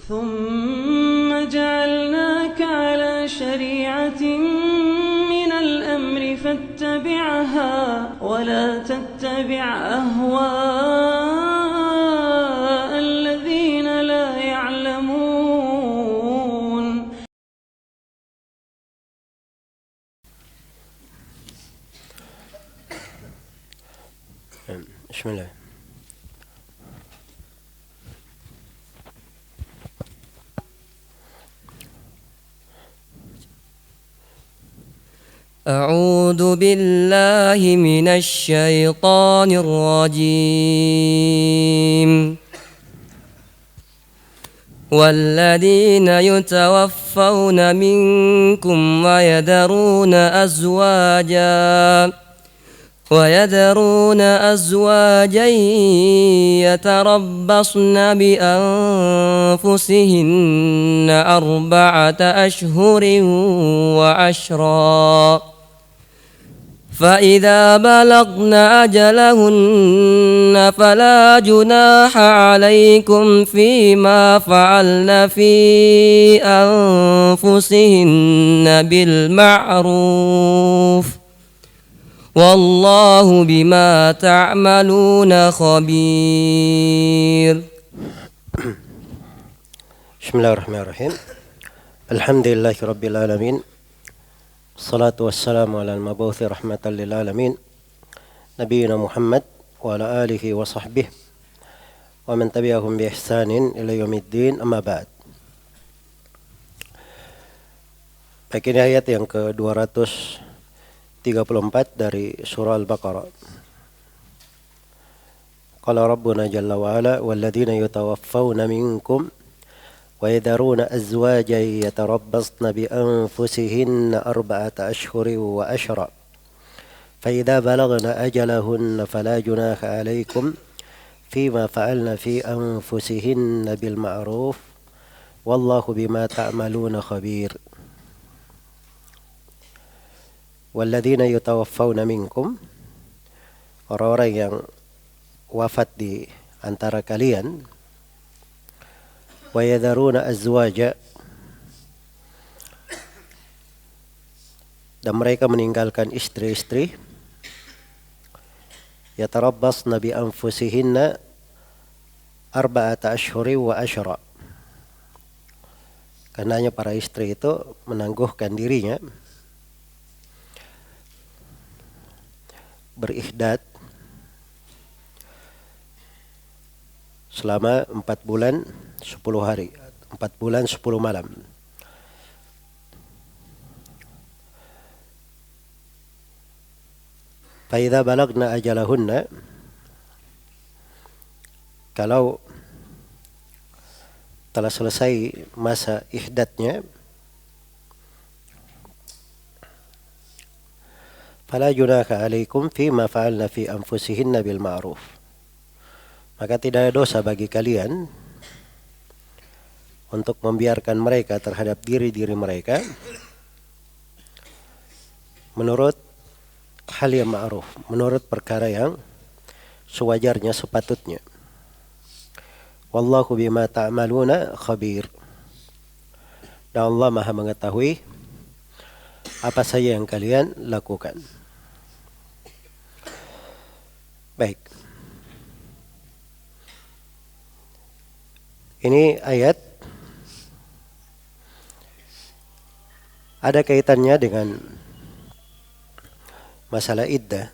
ثم جعلناك على شريعة من الأمر فاتبعها ولا تتبع أهواء الذين لا يعلمون. بسم الله. أعوذ بالله من الشيطان الرجيم. والذين يتوفون منكم ويذرون أزواجا يتربصن بأنفسهن 4 أشهر وعشرا فإذا بلغن أجلهن فلا جناح عليكم فيما فعلن في أنفسهن بالمعروف والله بما تعملون خبير. بسم الله الرحمن الرحيم. الحمد لله رب العالمين. الصلاة والسلام على المبعوث رحمة للعالمين نبينا محمد وعلى آله وصحبه ومن تبعهم بإحسان إلى يوم الدين. أما بعد. Baik, ini ayat yang ke-234 dari surah Al-Baqarah. Qala Rabbuna Jalla wa Ala walladzina yatawaffawna minkum ويذرون أزواجا يتربصن بأنفسهن 4 أشهر وعشرا فإذا بلغن أجلهن فلا جناح عليكم فيما فعلن في أنفسهن بالمعروف والله بما تعملون خبير. والذين يتوفون منكم, orang-orang yang wafat di antara kalian, wa yadharuna azwaja, dan mereka meninggalkan istri-istri, yatarabbasna bi anfusihinna 4 ashhuri wa ashra. Karenanya para istri itu menangguhkan dirinya berihdad selama 4 bulan 10 hari, 4 bulan 10 malam. Faidha balagna ajalahunna, kalau telah selesai masa ihdatnya, fala junaka alaikum fima fa'alna fi anfusihinna bil ma'ruf, maka tidak ada dosa bagi kalian untuk membiarkan mereka terhadap diri-diri mereka menurut hal yang ma'ruf, menurut perkara yang sewajarnya, sepatutnya. Wallahu bima ta'maluna khabir. Dan Allah Maha mengetahui apa saja yang kalian lakukan. Baik. Ini ayat ada kaitannya dengan masalah iddah.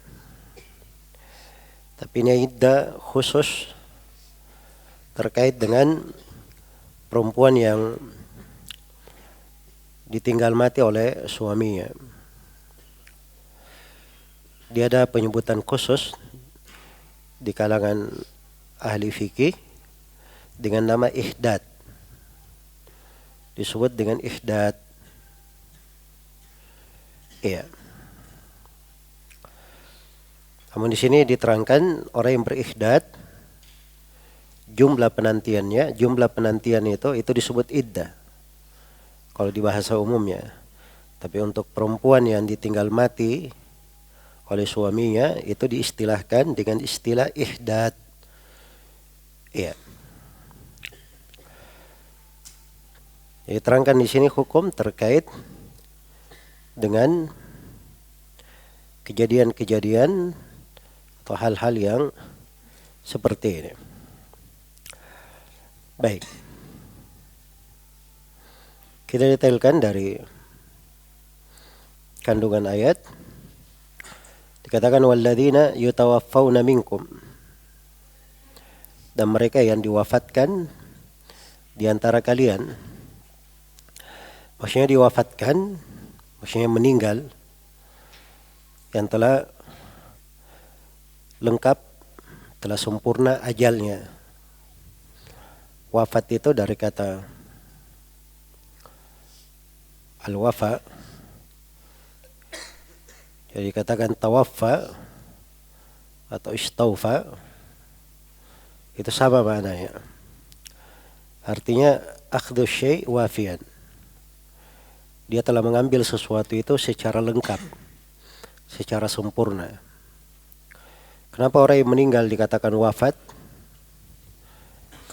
Tapi ini iddah khusus terkait dengan perempuan yang ditinggal mati oleh suaminya. Dia ada penyebutan khusus di kalangan ahli fikih dengan nama ihdad. Disebut dengan ihdad. Iya. Namun di sini diterangkan orang yang berihdad, jumlah penantian itu disebut iddah kalau di bahasa umumnya. Tapi untuk perempuan yang ditinggal mati oleh suaminya itu diistilahkan dengan istilah ihdad. Iya. Jadi terangkan di sini hukum terkait dengan kejadian-kejadian atau hal-hal yang seperti ini. Baik. Kita detailkan dari kandungan ayat. Dikatakan walladzina yutawaffawna minkum, dan mereka yang diwafatkan di antara kalian. Maksudnya diwafatkan, maksudnya meninggal, yang telah lengkap, telah sempurna ajalnya. Wafat itu dari kata al-wafa. Jadi katakan tawaffa atau istaufa, itu sama maknanya. Artinya akhdhu syai' wafian. Dia telah mengambil sesuatu itu secara lengkap, secara sempurna. Kenapa orang yang meninggal dikatakan wafat?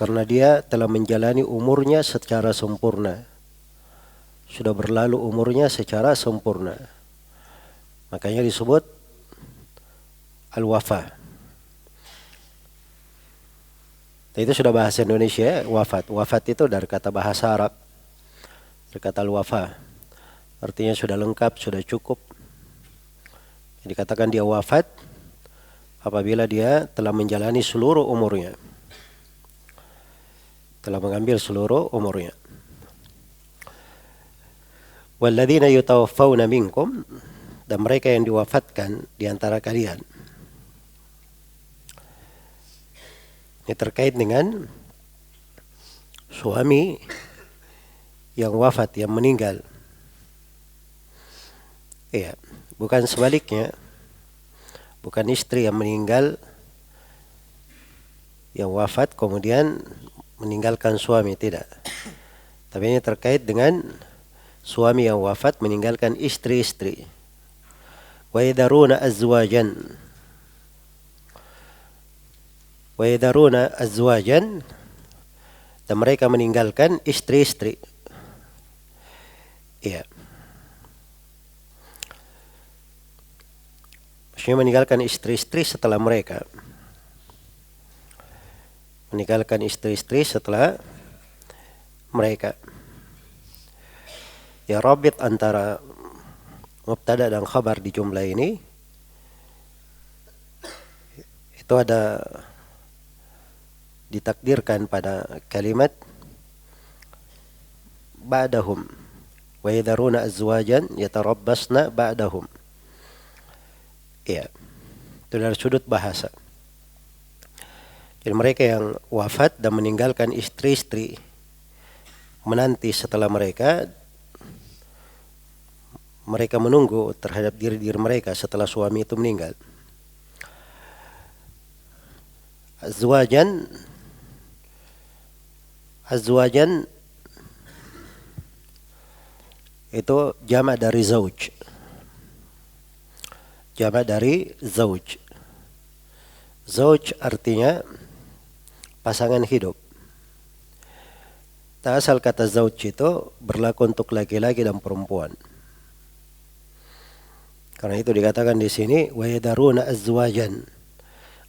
Karena dia telah menjalani umurnya secara sempurna. Sudah berlalu umurnya secara sempurna. Makanya disebut al-wafa. Itu sudah bahasa Indonesia, wafat. Wafat itu dari kata bahasa Arab, dari kata al-wafa. Artinya sudah lengkap, sudah cukup. Jadi katakan dia wafat apabila dia telah menjalani seluruh umurnya, telah mengambil seluruh umurnya. Walladzina yutawaffawna minkum, dan mereka yang diwafatkan di antara kalian. Ini terkait dengan suami yang wafat, yang meninggal. Iya, bukan sebaliknya. Bukan istri yang meninggal, yang wafat kemudian meninggalkan suami, tidak. Tapi ini terkait dengan suami yang wafat meninggalkan istri-istri. Wa yadharuna azwajan. Wa yadharuna azwajan, dan mereka meninggalkan istri-istri. Iya. Maksudnya meninggalkan istri-istri setelah mereka. Meninggalkan istri-istri setelah mereka. Ya, rabit antara mubtada dan khabar di jumlah ini itu ada ditakdirkan pada kalimat ba'dahum wa yadharuna azwajan yatarabbasna ba'dahum. Ya, itu dari sudut bahasa. Jadi mereka yang wafat dan meninggalkan istri-istri menanti setelah mereka, mereka menunggu terhadap diri-diri mereka setelah suami itu meninggal. Azwajan itu jamak dari zauj. Jamak dari zauj. Zauj artinya pasangan hidup. Asal kata zauj itu berlaku untuk laki-laki dan perempuan. Karena itu dikatakan di sini wa yadaruna azwajan.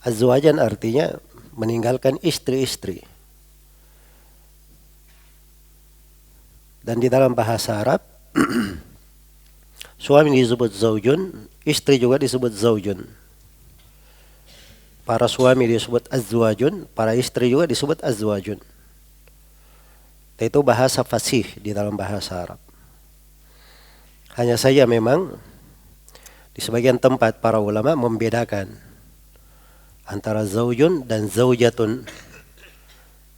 Azwajan artinya meninggalkan istri-istri. Dan di dalam bahasa Arab suami disebut zaujun, istri juga disebut zaujun. Para suami disebut azwajun, para istri juga disebut azwajun. Itu bahasa fasih di dalam bahasa Arab. Hanya saja memang di sebagian tempat para ulama membedakan antara zaujun dan zaujatun.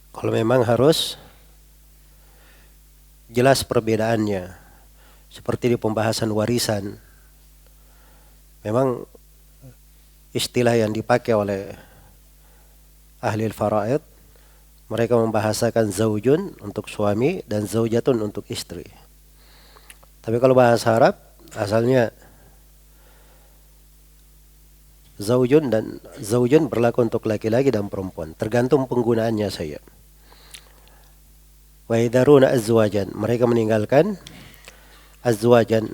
Kalau memang harus jelas perbedaannya, seperti di pembahasan warisan. Memang istilah yang dipakai oleh ahli faraid, mereka membahasakan zaujun untuk suami dan zaujatun untuk istri. Tapi kalau bahasa Arab asalnya zaujun dan zaujun berlaku untuk laki-laki dan perempuan, tergantung penggunaannya saja. Wa yadharuna azwajan, mereka meninggalkan azwajan,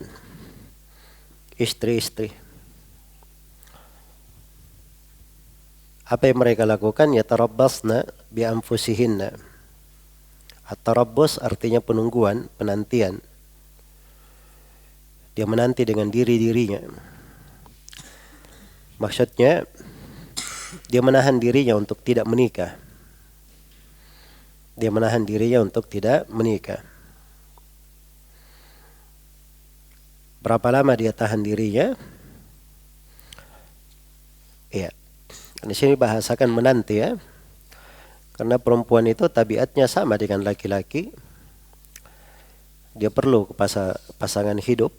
istri-istri. Apa yang mereka lakukan? Yatarabbasna bi anfusihinna. At-tarabbus artinya penungguan, penantian. Dia menanti dengan diri-dirinya. Maksudnya dia menahan dirinya untuk tidak menikah. Dia menahan dirinya untuk tidak menikah. Berapa lama dia tahan dirinya? Iya. Di sini bahasakan menanti ya. Karena perempuan itu tabiatnya sama dengan laki-laki. Dia perlu kepada pasangan hidup.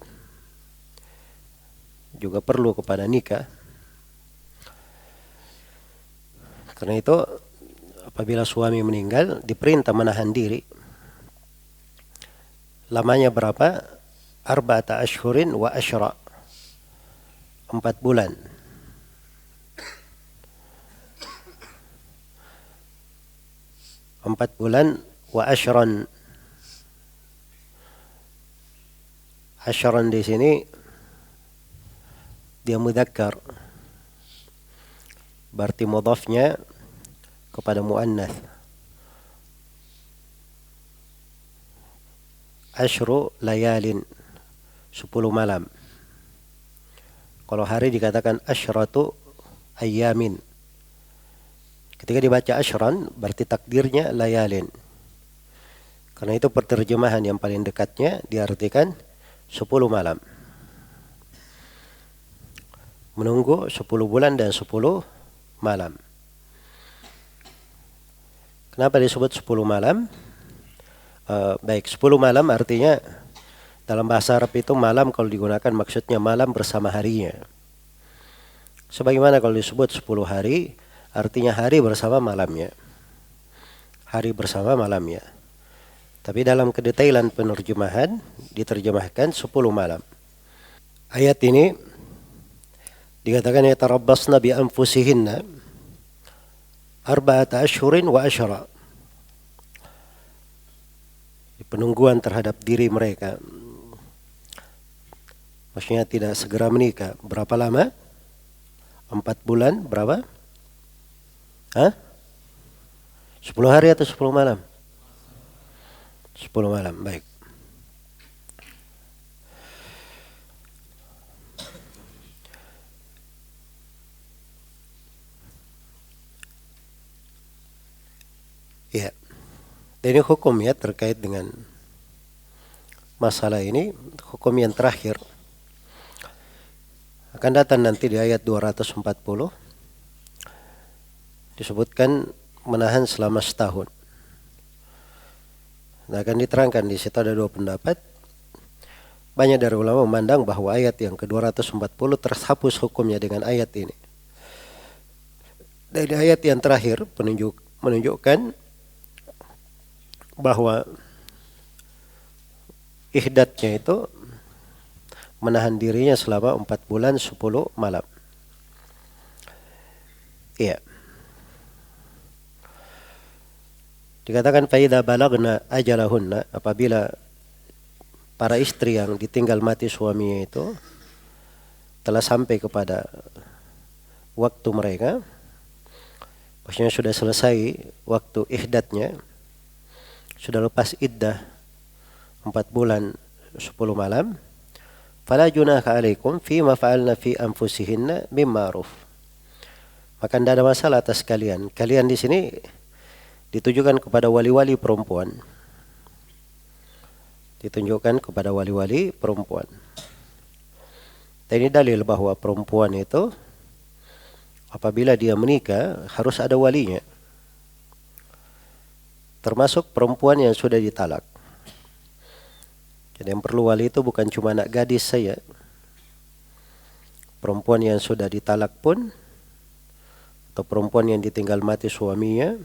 Juga perlu kepada nikah. Karena itu apabila suami meninggal diperintah menahan diri. Lamanya berapa? 4 ashhurin wa asyra. 4 bulan. 4 bulan wa asyran. Asyran di sini dia mudzakkar. Berarti mudhafnya kepada muannats. Asyru layalin, 10 malam. Kalau hari dikatakan asyratu ayyamin. Ketika dibaca asyran berarti takdirnya layalin. Karena itu penerjemahan yang paling dekatnya diartikan 10 malam. Menunggu 10 bulan dan 10 malam. Kenapa disebut 10 malam? Baik, 10 malam artinya dalam bahasa Arab itu malam kalau digunakan maksudnya malam bersama harinya. Sebagaimana kalau disebut 10 hari, artinya hari bersama malamnya. Hari bersama malamnya. Tapi dalam kedetailan penerjemahan diterjemahkan 10 malam. Ayat ini dikatakan yatarabbasna bi anfusihinna 4 ashhurin wa asyra. Penungguan terhadap diri mereka. Maksudnya tidak segera menikah. Berapa lama? 4 bulan, berapa? 10 hari atau 10 malam? 10 malam, baik. Ya. Dan ini hukum ya terkait dengan masalah ini, hukum yang terakhir. Akan datang nanti di ayat 240. Disebutkan menahan selama setahun. Nah, akan diterangkan di situ ada 2 pendapat. Banyak dari ulama memandang bahwa ayat yang ke-240 terhapus hukumnya dengan ayat ini. Dari ayat yang terakhir menunjukkan bahwa ihdatnya itu menahan dirinya selama 4 bulan 10 malam. Iya. Dikatakan faida balagna ajalahunna, apabila para istri yang ditinggal mati suaminya itu telah sampai kepada waktu mereka, maksudnya sudah selesai waktu ihdatnya, sudah lepas iddah 4 bulan 10 malam, fala junaha alaikum fima fa'alna fi anfusihinna mim ma'ruf. Maka tidak ada masalah atas kalian. Kalian di sini ditujukan kepada wali-wali perempuan. Ditunjukkan kepada wali-wali perempuan. Dan ini dalil bahwa perempuan itu apabila dia menikah harus ada walinya. Termasuk perempuan yang sudah ditalak. Jadi yang perlu wali itu bukan cuma anak gadis saja. Perempuan yang sudah ditalak pun, atau perempuan yang ditinggal mati suaminya,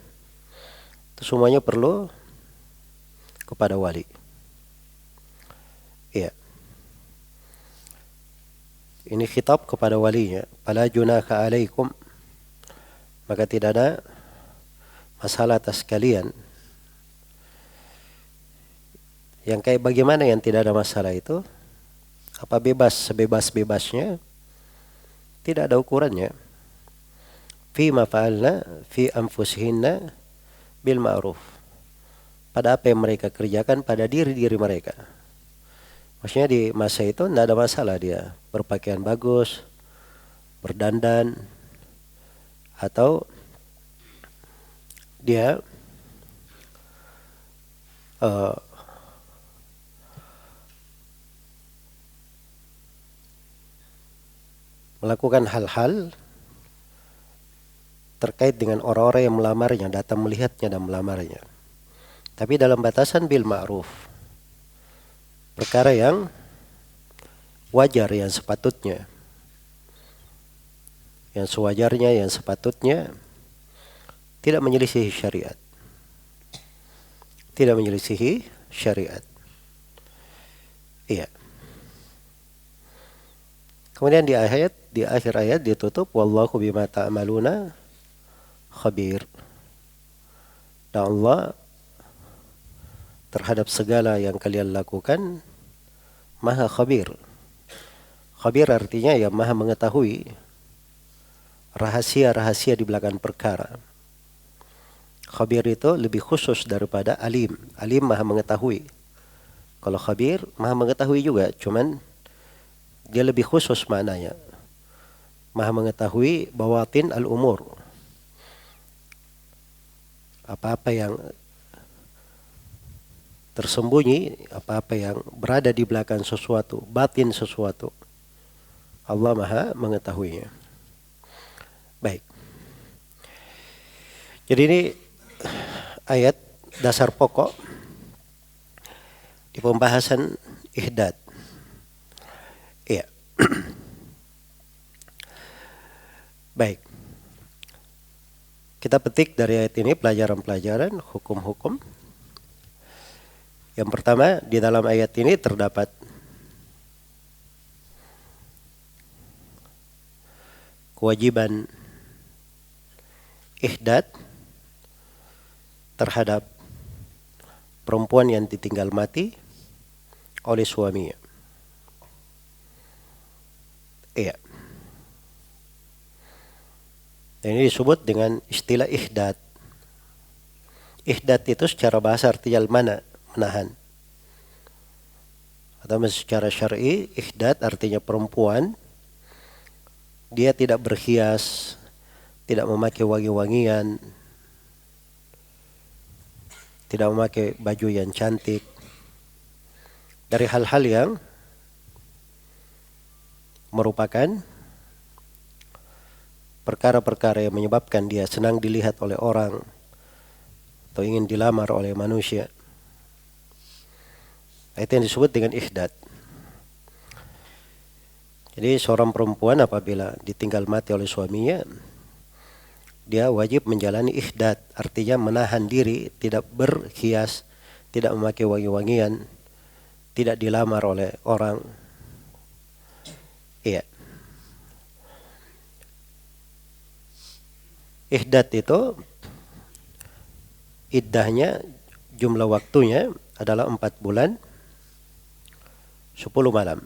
itu semuanya perlu kepada wali. Iya. Ini khitab kepada walinya. Fala junaha alaikum. Maka tidak ada masalah atas kalian. Yang kayak bagaimana yang tidak ada masalah itu? Apa bebas sebebas-bebasnya? Tidak ada ukurannya. Fi ma fa'alna fi anfusihinna bil ma'ruf. Pada apa yang mereka kerjakan pada diri-diri mereka. Maksudnya di masa itu tidak ada masalah dia berpakaian bagus, berdandan, atau dia melakukan hal-hal terkait dengan orang-orang yang melamarnya, datang melihatnya dan melamarnya. Tapi dalam batasan bil ma'ruf. Perkara yang wajar, yang sepatutnya. Yang sewajarnya, yang sepatutnya, tidak menyelisihi syariat. Tidak menyelisihi syariat. Iya. Kemudian di akhir ayat ditutup wallahu bima ta'maluna khabir. Dan Allah terhadap segala yang kalian lakukan maha khabir. Khabir artinya yang maha mengetahui rahasia-rahasia di belakang perkara. Khabir itu lebih khusus daripada alim. Alim maha mengetahui. Kalau khabir maha mengetahui juga, cuman dia lebih khusus maknanya. Maha mengetahui bawatin al-umur. Apa-apa yang tersembunyi, apa-apa yang berada di belakang sesuatu, batin sesuatu. Allah maha mengetahuinya. Baik. Jadi ini ayat dasar pokok di pembahasan ihdad. Iya. Baik. Kita petik dari ayat ini pelajaran-pelajaran hukum-hukum. Yang pertama, di dalam ayat ini terdapat kewajiban ihdad terhadap perempuan yang ditinggal mati oleh suaminya. Iya. Dan ini disebut dengan istilah ihdad. Ihdad itu secara bahasa artinya menahan. Atau secara syar'i, ihdad artinya perempuan. Dia tidak berhias, tidak memakai wangi-wangian, tidak memakai baju yang cantik. Dari hal-hal yang merupakan perkara-perkara yang menyebabkan dia senang dilihat oleh orang atau ingin dilamar oleh manusia. Itu yang disebut dengan ihdad. Jadi seorang perempuan apabila ditinggal mati oleh suaminya, dia wajib menjalani ihdad, artinya menahan diri, tidak berhias, tidak memakai wangi-wangian, tidak dilamar oleh orang. Iya. Ihdad itu iddahnya, jumlah waktunya adalah 4 bulan 10 malam.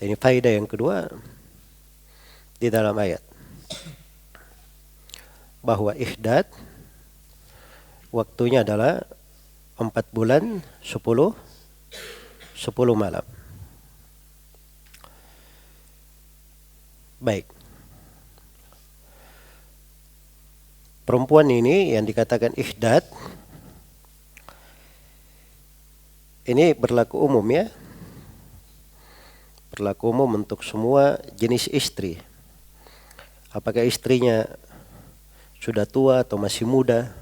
Ini faedah yang kedua di dalam ayat, bahwa ihdad waktunya adalah 4 bulan 10 malam. Baik. Perempuan ini yang dikatakan ihdad ini berlaku umum ya. Berlaku umum untuk semua jenis istri. Apakah istrinya sudah tua atau masih muda,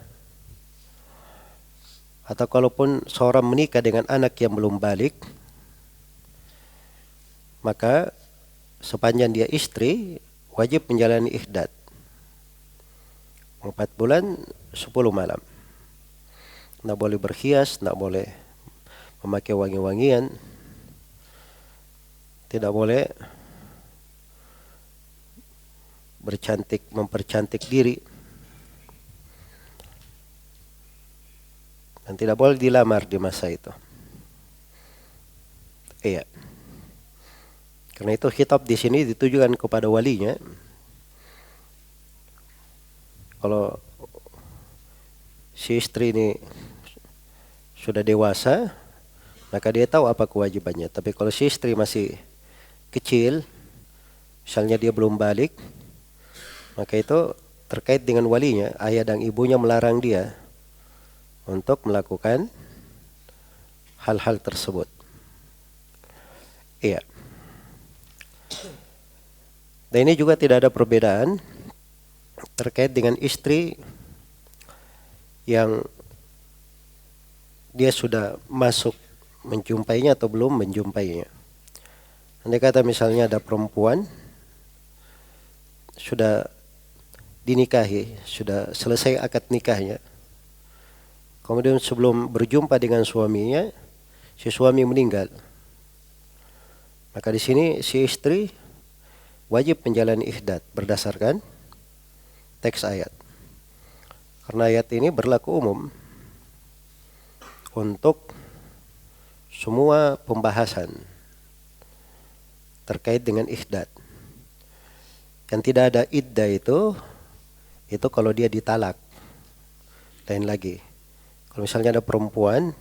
atau kalaupun seorang menikah dengan anak yang belum balik, maka sepanjang dia istri wajib menjalani ihdad 4 bulan 10 malam. Tidak boleh berhias, tidak boleh memakai wangi-wangian, tidak boleh mempercantik diri, dan tidak boleh dilamar di masa itu. Iya. Karena itu khitab di sini ditujukan kepada walinya. Kalau si istri ini sudah dewasa, maka dia tahu apa kewajibannya. Tapi kalau si istri masih kecil, misalnya dia belum balik, maka itu terkait dengan walinya. Ayah dan ibunya melarang dia untuk melakukan hal-hal tersebut. Iya. Dan ini juga tidak ada perbedaan terkait dengan istri yang dia sudah masuk menjumpainya atau belum menjumpainya. Andai kata misalnya ada perempuan sudah dinikahi, sudah selesai akad nikahnya, kemudian sebelum berjumpa dengan suaminya, si suami meninggal. Maka di sini si istri wajib menjalani ihdat berdasarkan teks ayat. Karena ayat ini berlaku umum untuk semua pembahasan terkait dengan ihdat. Yang tidak ada iddah itu kalau dia ditalak. Lain lagi. Kalau misalnya ada perempuan,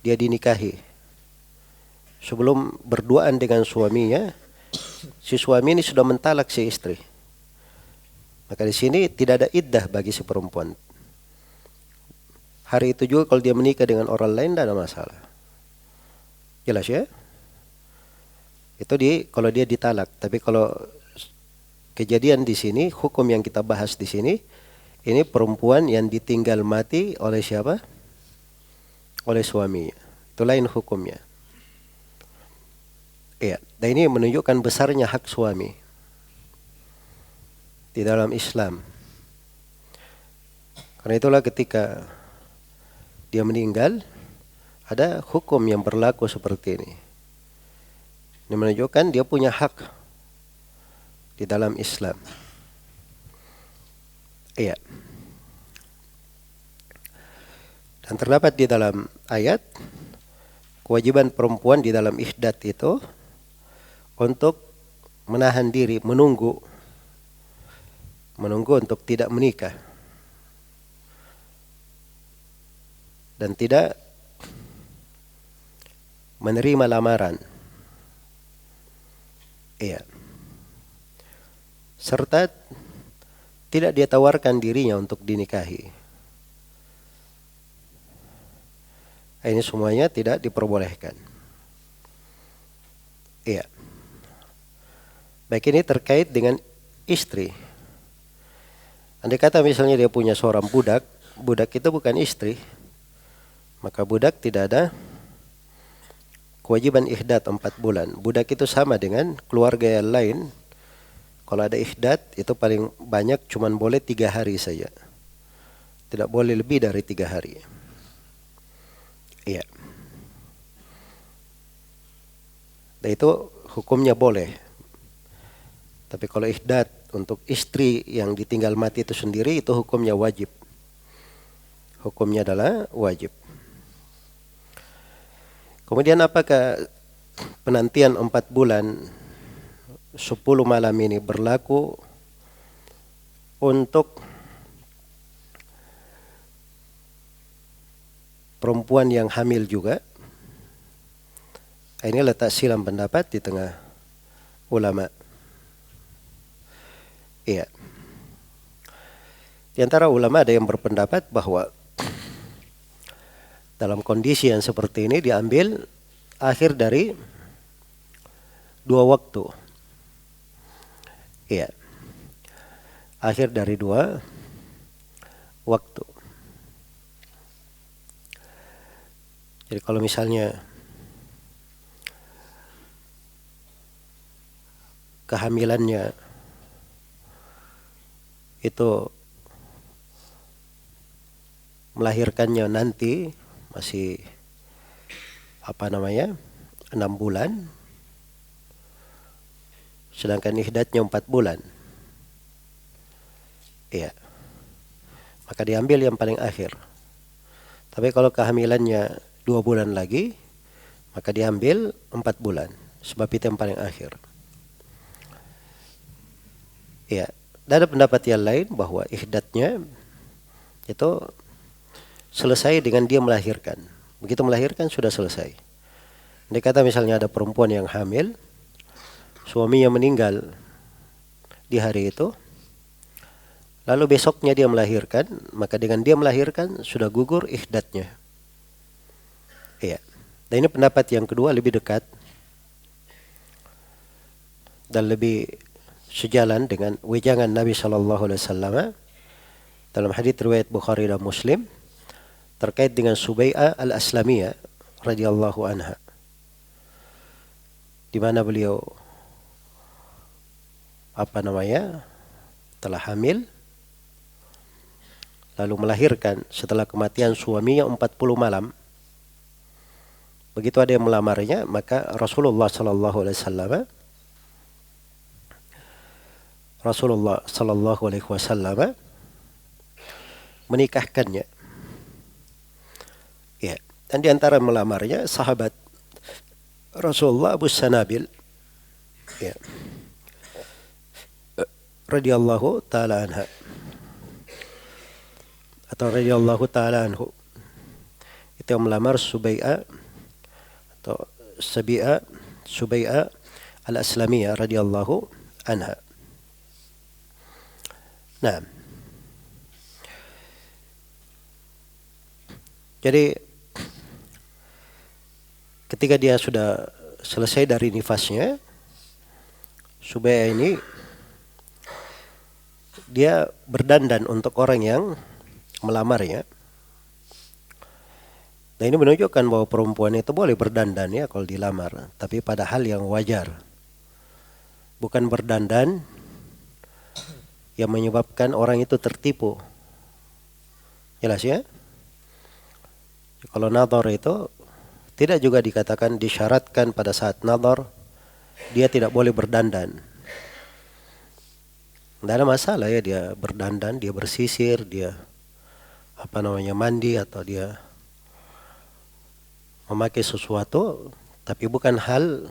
dia dinikahi. Sebelum berduaan dengan suaminya, si suami ini sudah mentalak si istri. Maka di sini tidak ada iddah bagi si perempuan. Hari itu juga kalau dia menikah dengan orang lain tidak ada masalah. Jelas ya? Itu kalau dia ditalak. Tapi kalau kejadian di sini, hukum yang kita bahas di sini, ini perempuan yang ditinggal mati oleh siapa? Oleh suaminya. Itu lain hukumnya. Iya, dan ini menunjukkan besarnya hak suami di dalam Islam. Karena itulah ketika dia meninggal, ada hukum yang berlaku seperti ini. Ini menunjukkan dia punya hak di dalam Islam. Iya. Dan terdapat di dalam ayat kewajiban perempuan di dalam ihdat itu untuk menahan diri, menunggu untuk tidak menikah dan tidak menerima lamaran. Iya. Serta tidak dia tawarkan dirinya untuk dinikahi. Ini semuanya tidak diperbolehkan. Iya. Baik, ini terkait dengan istri. Andai kata misalnya dia punya seorang budak, budak itu bukan istri, maka budak tidak ada kewajiban ihdat 4 bulan. Budak itu sama dengan keluarga yang lain. Kalau ada ihdat itu paling banyak cuman boleh 3 hari saja. Tidak boleh lebih dari 3 hari. Iya. Dan itu hukumnya boleh. Tapi kalau ihdat untuk istri yang ditinggal mati itu sendiri, itu hukumnya wajib. Hukumnya adalah wajib. Kemudian apakah penantian 4 bulan 10 malam ini berlaku untuk perempuan yang hamil juga? Ini letak silam pendapat di tengah ulama. Iya. Di antara ulama ada yang berpendapat bahwa dalam kondisi yang seperti ini diambil akhir dari 2 waktu. Iya. Akhir dari 2 waktu. Jadi kalau misalnya kehamilannya itu melahirkannya nanti masih 6 bulan, sedangkan ihdatnya 4 bulan. Iya. Maka diambil yang paling akhir. Tapi kalau kehamilannya 2 bulan lagi, maka diambil 4 bulan. Sebab itu yang paling akhir. Ya, dan ada pendapat yang lain bahwa ihdatnya itu selesai dengan dia melahirkan. Begitu melahirkan sudah selesai. Andai kata misalnya ada perempuan yang hamil, suaminya meninggal di hari itu, lalu besoknya dia melahirkan, maka dengan dia melahirkan sudah gugur ihdatnya. Iya. Dan ini pendapat yang kedua lebih dekat dan lebih sejalan dengan wejangan Nabi SAW dalam hadits riwayat Bukhari dan Muslim terkait dengan Subai'ah al-Aslamiyah radhiyallahu anha, di mana beliau telah hamil lalu melahirkan setelah kematian suaminya 40 malam. Begitu ada yang melamarnya, maka Rasulullah sallallahu alaihi wasallam menikahkannya. Ya, dan di antara melamarnya sahabat Rasulullah Abu Sanabil, ya, radhiyallahu taala anha atau radhiyallahu taala anhu, itu yang melamar Subai'ah atau Subai'ah al-Aslamiyah radhiyallahu anha. Nah, jadi ketika dia sudah selesai dari nifasnya, Subai'ah ini dia berdandan untuk orang yang melamarnya. Nah, ini menunjukkan bahwa perempuan itu boleh berdandan ya kalau dilamar, tapi pada hal yang wajar. Bukan berdandan yang menyebabkan orang itu tertipu. Jelas ya? Kalau nadhar itu tidak juga dikatakan disyaratkan pada saat nadhar dia tidak boleh berdandan. Tidak ada masalah ya dia berdandan, dia bersisir, dia mandi atau dia memakai sesuatu, tapi bukan hal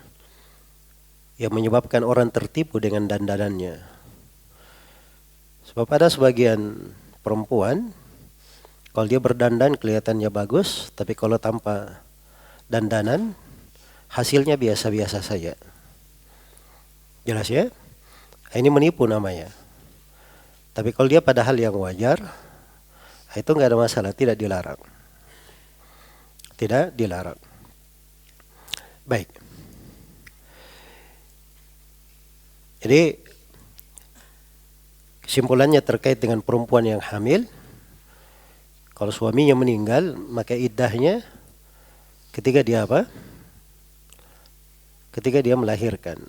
yang menyebabkan orang tertipu dengan dandanannya. Sebab ada sebagian perempuan kalau dia berdandan kelihatannya bagus, tapi kalau tanpa dandanan hasilnya biasa-biasa saja. Jelas ya? Ini menipu namanya. Tapi kalau dia pada hal yang wajar, itu nggak ada masalah, tidak dilarang. Tidak dilarang. Baik. Jadi kesimpulannya terkait dengan perempuan yang hamil, kalau suaminya meninggal, maka iddahnya ketika dia apa? Ketika dia melahirkan.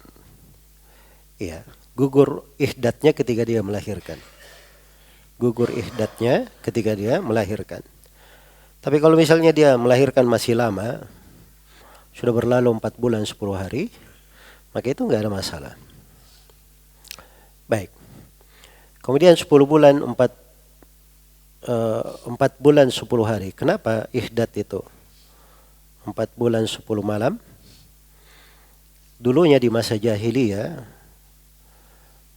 Iya, gugur ihdatnya ketika dia melahirkan. Gugur ihdatnya ketika dia melahirkan. Tapi kalau misalnya dia melahirkan masih lama, sudah berlalu 4 bulan 10 hari, maka itu nggak ada masalah. Baik. Kemudian 10 bulan 4 bulan 10 hari. Kenapa ihdat itu 4 bulan 10 malam? Dulunya di masa jahiliyah,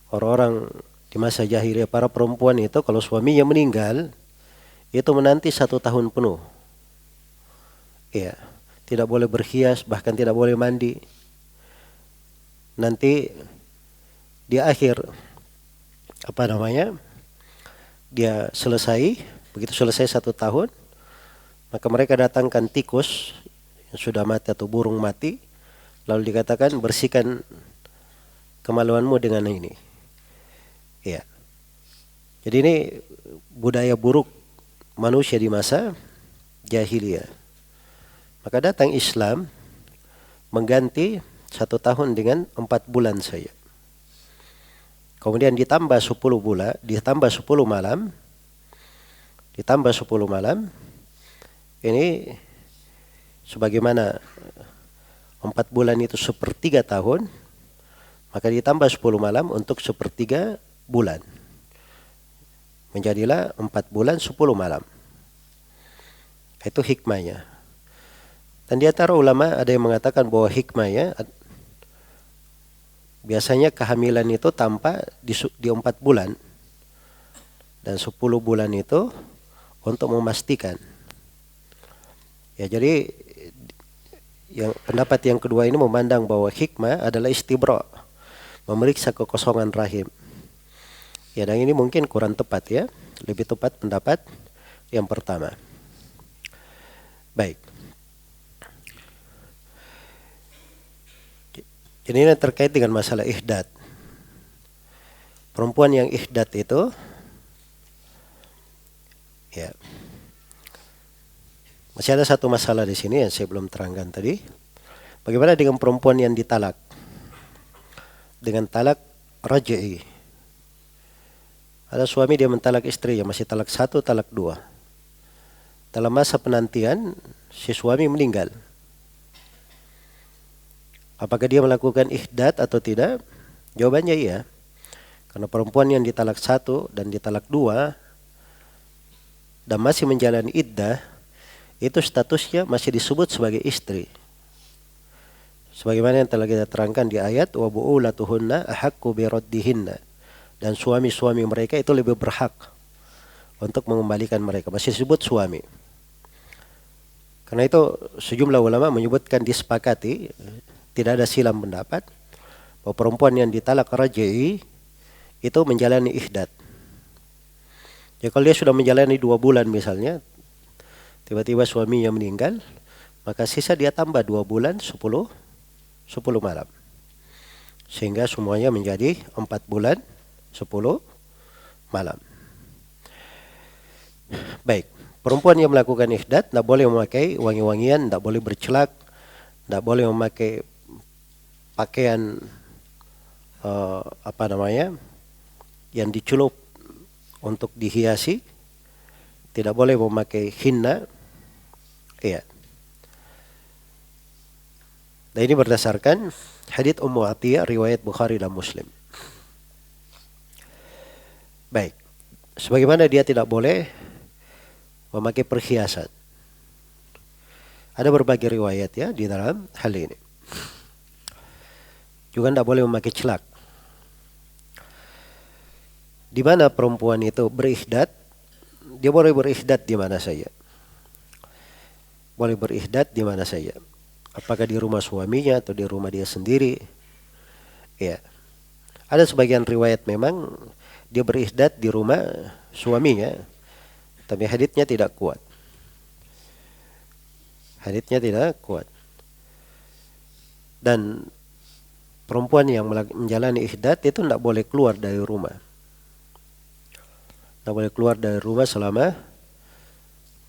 orang-orang di masa jahiliyah, para perempuan itu kalau suaminya meninggal, itu menanti 1 tahun penuh. Iya, tidak boleh berhias, bahkan tidak boleh mandi. Nanti di akhir dia selesai, begitu selesai 1 tahun, maka mereka datangkan tikus yang sudah mati atau burung mati, lalu dikatakan bersihkan kemaluanmu dengan ini. Ya. Jadi ini budaya buruk manusia di masa jahiliyah. Maka datang Islam mengganti 1 tahun dengan 4 bulan saja. Kemudian ditambah 10 bulan, ditambah 10 malam, ditambah 10 malam. Ini sebagaimana 4 bulan itu 1/3 tahun, maka ditambah 10 malam untuk 1/3 bulan. Menjadilah 4 bulan 10 malam. Itu hikmahnya. Dan di antara ulama ada yang mengatakan bahwa hikmah ya, biasanya kehamilan itu tampak di 4 bulan. Dan 10 bulan itu untuk memastikan. Ya, jadi pendapat yang kedua ini memandang bahwa hikmah adalah istibra, memeriksa kekosongan rahim. Ya, dan ini mungkin kurang tepat ya. Lebih tepat pendapat yang pertama. Baik. Jadi ini terkait dengan masalah ihdat. Perempuan yang ihdat itu ya. Masih ada satu masalah di sini yang saya belum terangkan tadi. Bagaimana dengan perempuan yang ditalak? Dengan talak raj'i. Ada suami dia mentalak istri yang masih talak 1, talak 2. Dalam masa penantian si suami meninggal. Apakah dia melakukan ihdat atau tidak? Jawabannya iya. Karena perempuan yang ditalak 1 dan ditalak 2 dan masih menjalani iddah, itu statusnya masih disebut sebagai istri. Sebagaimana yang telah kita terangkan di ayat wa bu'ulatuhunna ahaqqu bi raddihinna, dan suami-suami mereka itu lebih berhak untuk mengembalikan mereka, masih disebut suami. Karena itu sejumlah ulama menyebutkan disepakati, tidak ada silam pendapat bahwa perempuan yang ditalak raj'i itu menjalani ihdat. Ya, kalau dia sudah menjalani 2 bulan misalnya, tiba-tiba suaminya meninggal, maka sisa dia tambah 2 bulan 10 malam. Sehingga semuanya menjadi 4 bulan 10 malam. Baik, perempuan yang melakukan ihdat tidak boleh memakai wangi-wangian, tidak boleh bercelak, tidak boleh memakai pakaian yang dicelup untuk dihiasi, tidak boleh memakai hinna. Iya. Dan ini berdasarkan hadits Ummu Atiyah riwayat Bukhari dan Muslim. Baik. Sebagaimana dia tidak boleh memakai perhiasan. Ada berbagai riwayat ya di dalam hal ini. Juga tidak boleh memakai celak. Di mana perempuan itu berihdat, dia boleh berihdat di mana saja. Boleh berihdat di mana saja. Apakah di rumah suaminya atau di rumah dia sendiri. Ya. Ada sebagian riwayat memang dia berihdat di rumah suaminya, tapi haditsnya tidak kuat. Haditsnya tidak kuat. Dan perempuan yang menjalani ihdat itu tidak boleh keluar dari rumah. Tidak boleh keluar dari rumah selama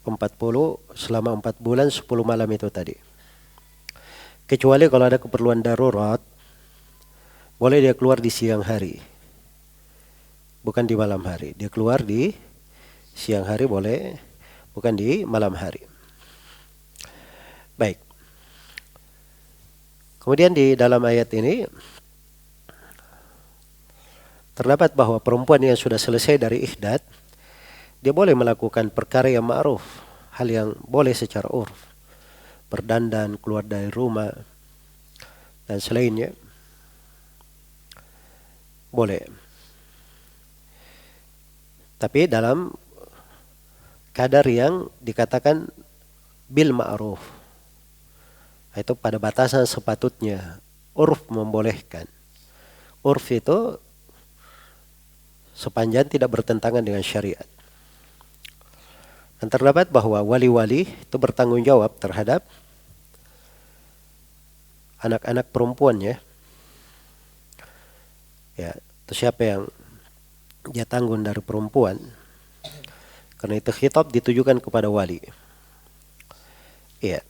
4 bulan 10 malam itu tadi. Kecuali kalau ada keperluan darurat, boleh dia keluar di siang hari. Bukan di malam hari. Dia keluar di siang hari boleh, bukan di malam hari. Baik. Kemudian di dalam ayat ini terdapat bahwa perempuan yang sudah selesai dari ihdat, dia boleh melakukan perkara yang ma'ruf, hal yang boleh secara urf, berdandan, keluar dari rumah, dan selainnya. Boleh. Tapi dalam kadar yang dikatakan bil ma'ruf. Itu pada batasan sepatutnya. Urf membolehkan. Urf itu sepanjang tidak bertentangan dengan syariat. Dan terdapat bahwa wali-wali itu bertanggung jawab terhadap anak-anak perempuannya. Ya, itu siapa yang dia tanggung dari perempuan. Karena itu khitab ditujukan kepada wali. Iya.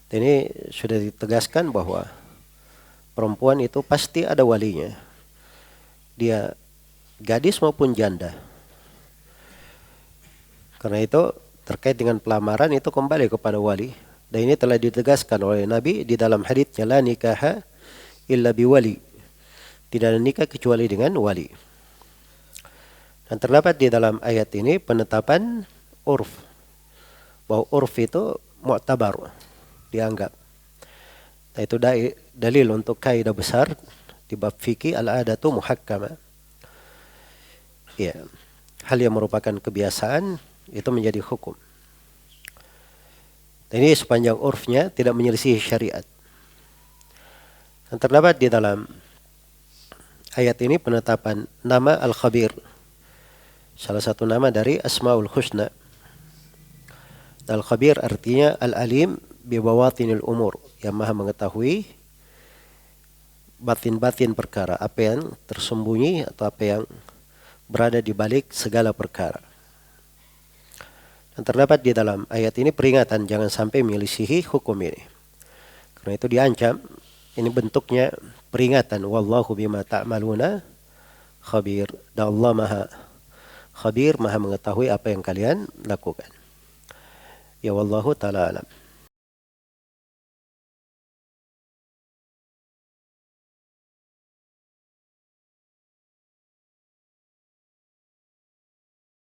Dan ini sudah ditegaskan bahwa perempuan itu pasti ada walinya. Dia gadis maupun janda. Karena itu terkait dengan pelamaran itu kembali kepada wali. Dan ini telah ditegaskan oleh Nabi di dalam haditsnya, la nikaha illa biwali. Tidak ada nikah kecuali dengan wali. Dan terdapat di dalam ayat ini penetapan urf. Bahwa urf itu mu'tabar. dianggap. Nah, itu dalil untuk kaidah besar di bab fikih al-adatu muhakkama. Ya, hal yang merupakan kebiasaan itu menjadi hukum. Dan ini sepanjang urfnya tidak menyelisihi syariat. Dan terdapat di dalam ayat ini penetapan nama Al-Khabir, salah satu nama dari Asmaul Husna. Al-Khabir artinya Al-Alim bi bawatinil umur, yang maha mengetahui batin-batin perkara, apa yang tersembunyi atau apa yang berada di balik segala perkara. Dan terdapat di dalam ayat ini peringatan jangan sampai menyelisihi hukum ini. Karena itu diancam, ini bentuknya peringatan, wallahu bima ta'maluna khabir. Dan Allah maha khabir, maha mengetahui apa yang kalian lakukan. Ya wallahu ta'ala alam.